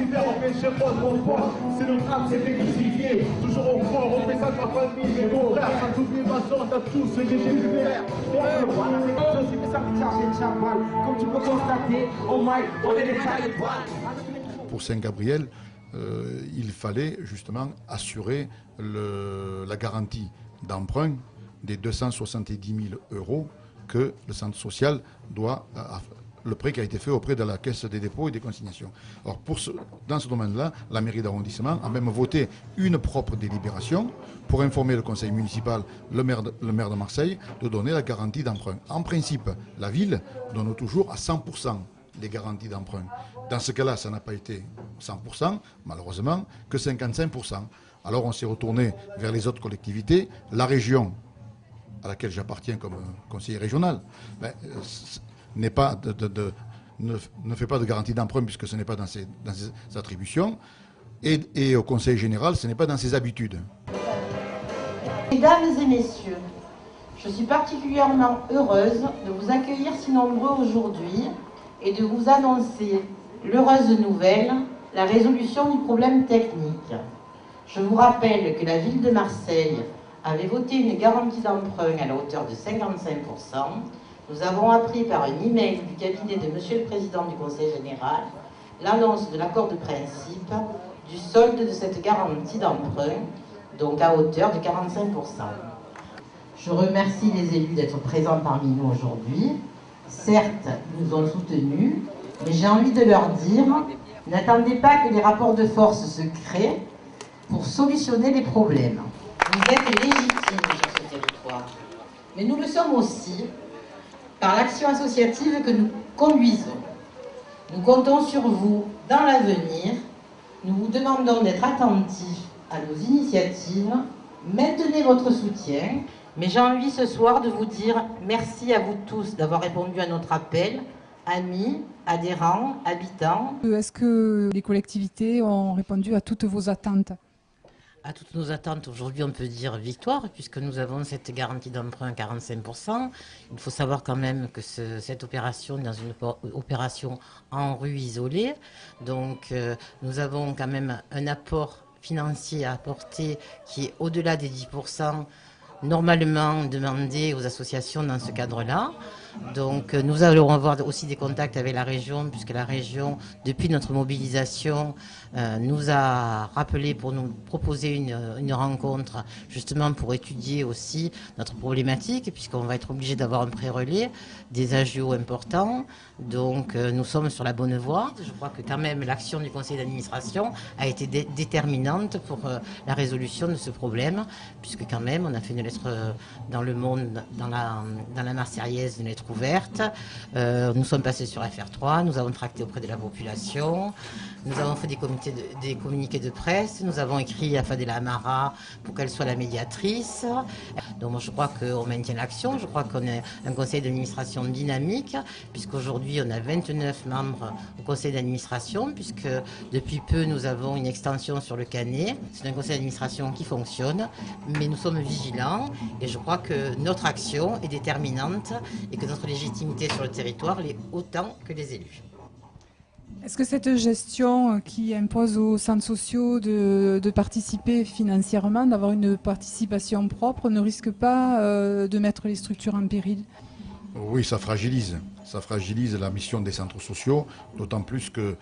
différent, mais je pose mon poids. C'est le drame, c'est crucifié. Toujours au fond, on fait ça de ma famille, mes beaux-frères. Sans toute les façons, t'as tous ce que j'ai pu faire. Voilà, c'est comme ça, c'est ça qui charge le chaval. Comme tu peux constater, oh my, on est des tailles de poils. Pour Saint-Gabriel, il fallait justement assurer la garantie d'emprunt des 270 000 € que le centre social doit, le prêt qui a été fait auprès de la Caisse des dépôts et des consignations. Alors dans ce domaine-là, la mairie d'arrondissement a même voté une propre délibération pour informer le conseil municipal, le maire de Marseille, de donner la garantie d'emprunt. En principe, la ville donne toujours à 100% les garanties d'emprunt. Dans ce cas-là, ça n'a pas été 100%, malheureusement, que 55%. Alors on s'est retourné vers les autres collectivités. La région, à laquelle j'appartiens comme conseiller régional, ne fait pas de garantie d'emprunt puisque ce n'est pas dans ses attributions. Et au conseil général, ce n'est pas dans ses habitudes. Mesdames et messieurs, je suis particulièrement heureuse de vous accueillir si nombreux aujourd'hui et de vous annoncer l'heureuse nouvelle, la résolution du problème technique. Je vous rappelle que la ville de Marseille avait voté une garantie d'emprunt à la hauteur de 55%. Nous avons appris par un email du cabinet de Monsieur le Président du Conseil général l'annonce de l'accord de principe du solde de cette garantie d'emprunt, donc à hauteur de 45%. Je remercie les élus d'être présents parmi nous aujourd'hui. Certes, ils nous ont soutenus, mais j'ai envie de leur dire, n'attendez pas que les rapports de force se créent pour solutionner les problèmes. Vous êtes légitimes sur ce territoire, mais nous le sommes aussi par l'action associative que nous conduisons. Nous comptons sur vous dans l'avenir. Nous vous demandons d'être attentifs à nos initiatives. Maintenez votre soutien. Mais j'ai envie ce soir de vous dire merci à vous tous d'avoir répondu à notre appel, amis, adhérents, habitants. Est-ce que les collectivités ont répondu à toutes vos attentes ? À toutes nos attentes, aujourd'hui, on peut dire victoire, puisque nous avons cette garantie d'emprunt à 45%. Il faut savoir quand même que cette opération est dans une opération en rue isolée. Donc, nous avons quand même un apport financier à apporter qui est au-delà des 10%, normalement demandé aux associations dans ce cadre-là. Donc nous allons avoir aussi des contacts avec la région, puisque la région, depuis notre mobilisation, nous a rappelé pour nous proposer une rencontre justement pour étudier aussi notre problématique, puisqu'on va être obligé d'avoir un pré-relais, des agios importants. Donc nous sommes sur la bonne voie. Je crois que quand même l'action du conseil d'administration a été déterminante pour la résolution de ce problème, puisque quand même on a fait une lettre dans Le Monde, dans la Marseillaise, une lettre ouverte. Nous sommes passés sur FR3, nous avons tracté auprès de la population, nous avons fait des communiqués de presse, nous avons écrit à Fadela Amara pour qu'elle soit la médiatrice. Donc moi, je crois qu'on maintient l'action, je crois qu'on est un conseil d'administration dynamique, puisqu'aujourd'hui on a 29 membres au conseil d'administration, puisque depuis peu nous avons une extension sur le Canet. C'est un conseil d'administration qui fonctionne, mais nous sommes vigilants et je crois que notre action est déterminante et que notre légitimité sur le territoire l'est autant que les élus. Est-ce que cette gestion qui impose aux centres sociaux de participer financièrement, d'avoir une participation propre, ne risque pas de mettre les structures en péril ? Oui, ça fragilise la mission des centres sociaux, d'autant plus que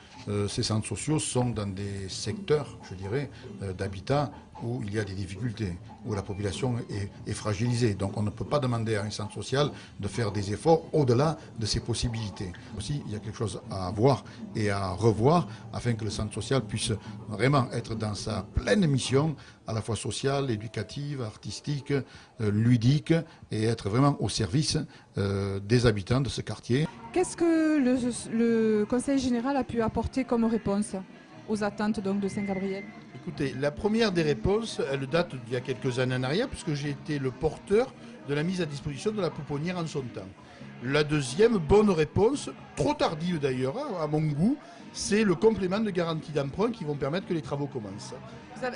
ces centres sociaux sont dans des secteurs, je dirais, d'habitat où il y a des difficultés, où la population est fragilisée. Donc on ne peut pas demander à un centre social de faire des efforts au-delà de ses possibilités. Aussi, il y a quelque chose à voir et à revoir afin que le centre social puisse vraiment être dans sa pleine mission, à la fois sociale, éducative, artistique, ludique, et être vraiment au service des habitants de ce quartier. Qu'est-ce que le Conseil général a pu apporter comme réponse aux attentes donc, de Saint-Gabriel ? Écoutez, la première des réponses, elle date d'il y a quelques années en arrière, puisque j'ai été le porteur de la mise à disposition de la pouponnière en son temps. La deuxième bonne réponse, trop tardive d'ailleurs, à mon goût, c'est le complément de garantie d'emprunt qui vont permettre que les travaux commencent.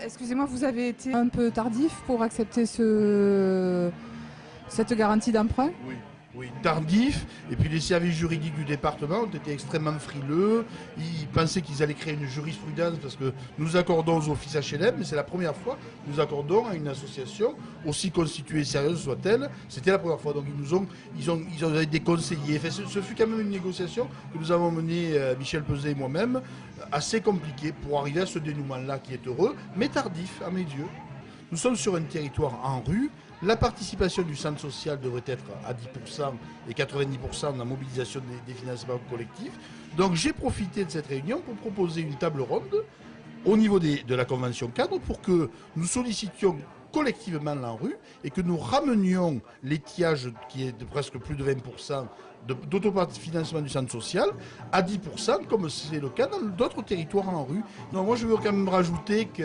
Excusez-moi, vous avez été un peu tardif pour accepter cette garantie d'emprunt ? Oui, tardif, et puis les services juridiques du département ont été extrêmement frileux. Ils pensaient qu'ils allaient créer une jurisprudence parce que nous accordons aux offices HLM, mais c'est la première fois que nous accordons à une association, aussi constituée et sérieuse soit-elle. C'était la première fois, donc ils ont des conseillers. Enfin, ce fut quand même une négociation que nous avons menée, Michel Peset et moi-même, assez compliquée pour arriver à ce dénouement-là qui est heureux, mais tardif à mes yeux. Nous sommes sur un territoire en rue. La participation du centre social devrait être à 10% et 90% dans la mobilisation des financements collectifs. Donc j'ai profité de cette réunion pour proposer une table ronde au niveau de la convention cadre pour que nous sollicitions collectivement la rue et que nous ramenions l'étiage qui est de presque plus de 20% d'autofinancement du centre social à 10%, comme c'est le cas dans d'autres territoires en rue. Non, moi je veux quand même rajouter que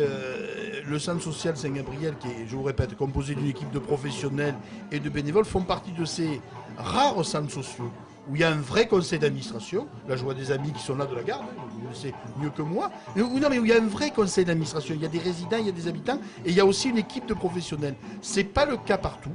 le centre social Saint-Gabriel, qui est, je vous répète, composé d'une équipe de professionnels et de bénévoles, font partie de ces rares centres sociaux où il y a un vrai conseil d'administration. Là, je vois des amis qui sont là de la garde, vous le savez mieux que moi. Mais où il y a un vrai conseil d'administration. Il y a des résidents, il y a des habitants, et il y a aussi une équipe de professionnels. Ce n'est pas le cas partout.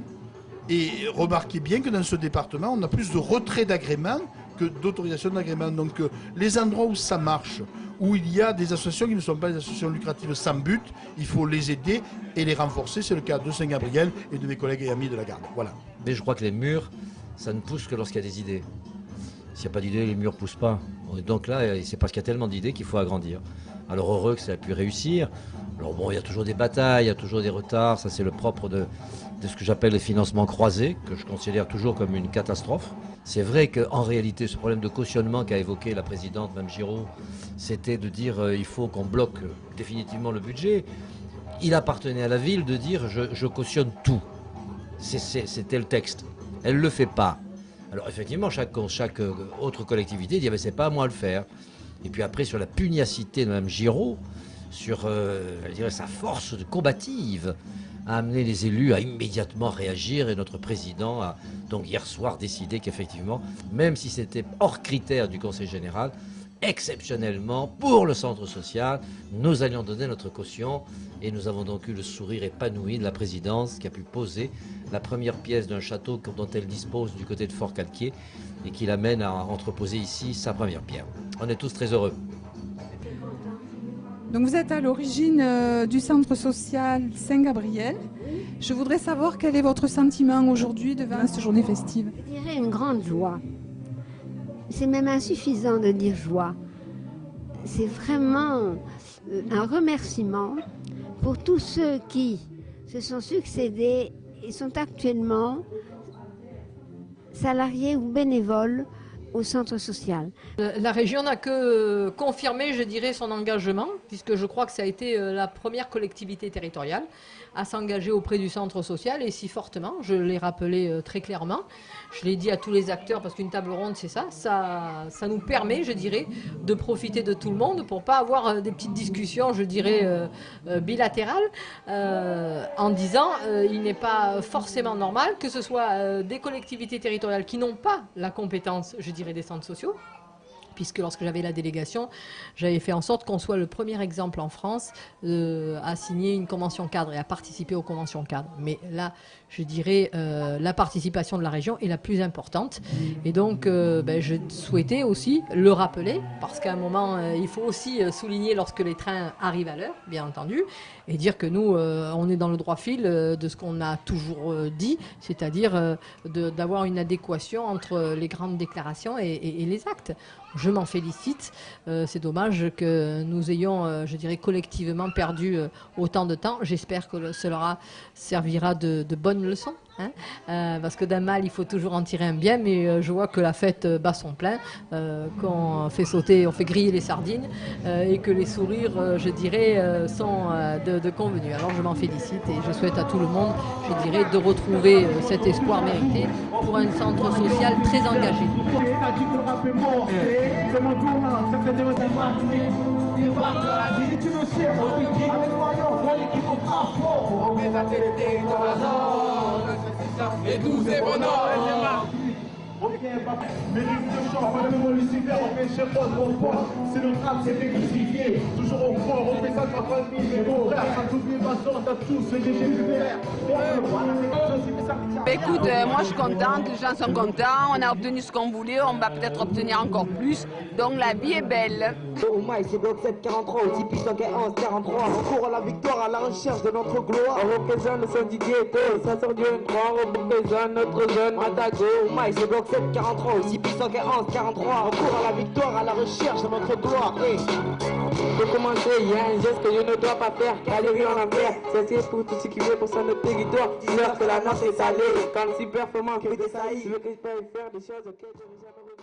Et remarquez bien que dans ce département, on a plus de retrait d'agrément que d'autorisation d'agrément. Donc les endroits où ça marche, où il y a des associations qui ne sont pas des associations lucratives sans but, il faut les aider et les renforcer. C'est le cas de Saint-Gabriel et de mes collègues et amis de la garde. Voilà. Mais je crois que les murs, ça ne pousse que lorsqu'il y a des idées. S'il n'y a pas d'idées, les murs ne poussent pas. Donc là, c'est parce qu'il y a tellement d'idées qu'il faut agrandir. Alors heureux que ça a pu réussir. Alors bon, il y a toujours des batailles, il y a toujours des retards. Ça, c'est le propre de ce que j'appelle les financements croisés, que je considère toujours comme une catastrophe. C'est vrai qu'en réalité, ce problème de cautionnement qu'a évoqué la présidente, Mme Giraud, c'était de dire il faut qu'on bloque définitivement le budget. Il appartenait à la ville de dire je cautionne tout. C'était le texte. Elle ne le fait pas. Alors effectivement, chaque autre collectivité dit c'est pas à moi de le faire. Et puis après, sur la pugnacité de Mme Giraud, sur je dirais, sa force combative, a amené les élus à immédiatement réagir, et notre président a donc hier soir décidé qu'effectivement, même si c'était hors critère du Conseil général, exceptionnellement, pour le centre social, nous allions donner notre caution, et nous avons donc eu le sourire épanoui de la présidence qui a pu poser la première pièce d'un château dont elle dispose du côté de Fort-Calquier et qui l'amène à entreposer ici sa première pierre. On est tous très heureux. Donc vous êtes à l'origine du centre social Saint-Gabriel. Je voudrais savoir quel est votre sentiment aujourd'hui devant cette journée festive. Je dirais une grande joie. C'est même insuffisant de dire joie. C'est vraiment un remerciement pour tous ceux qui se sont succédés et sont actuellement salariés ou bénévoles au centre social. La région n'a que confirmé, je dirais, son engagement, puisque je crois que ça a été la première collectivité territoriale à s'engager auprès du centre social, et si fortement, je l'ai rappelé très clairement, je l'ai dit à tous les acteurs, parce qu'une table ronde, c'est ça nous permet, je dirais, de profiter de tout le monde pour pas avoir des petites discussions, je dirais, bilatérales, en disant il n'est pas forcément normal que ce soit des collectivités territoriales qui n'ont pas la compétence, je dirais, des centres sociaux, puisque lorsque j'avais la délégation, j'avais fait en sorte qu'on soit le premier exemple en France à signer une convention cadre et à participer aux conventions cadres. Mais là, je dirais, la participation de la région est la plus importante. Et donc, je souhaitais aussi le rappeler, parce qu'à un moment, il faut aussi souligner lorsque les trains arrivent à l'heure, bien entendu, et dire que nous, on est dans le droit fil de ce qu'on a toujours dit, c'est-à-dire d'avoir une adéquation entre les grandes déclarations et les actes. Je m'en félicite. C'est dommage que nous ayons, je dirais, collectivement perdu autant de temps. J'espère que cela servira de bonne leçon. Parce que d'un mal, il faut toujours en tirer un bien, mais je vois que la fête bat son plein, qu'on fait sauter, on fait griller les sardines, et que les sourires, je dirais, sont de convenus. Alors je m'en félicite et je souhaite à tout le monde, je dirais, de retrouver cet espoir mérité pour un centre social très engagé. Et tous ces bonhommes. Mais nous chantons, pas de Lucifer, on fait chez toi, c'est notre âme, c'est crucifié. Toujours on croit, on fait ça ma famille, mes beaux-frères, sans oublier ma soeur, t'as tous les déchets nucléaires. Écoute, moi je suis contente, les gens sont contents, on a obtenu ce qu'on voulait, on va peut-être obtenir encore plus, donc la vie est belle. Oh my, c'est bloc 743, aussi puissant qu'un 1143. On court à la victoire, à la recherche de notre gloire. On représente le syndicat, ça sort du N3, on représente notre jeune Matago. Oh my, c'est bloc 743, aussi puissant qu'un 1143. On court à la victoire, à la recherche de notre gloire. Hey. Pour commencer, il y a un geste que je ne dois pas faire, galerie en envers. C'est pour tout ce qui veut pour ça notre territoire. Dis-leur que la nôtre est salée, quand si performant que des saillies. Tu veux que je peux faire des choses auxquelles je n'ai jamais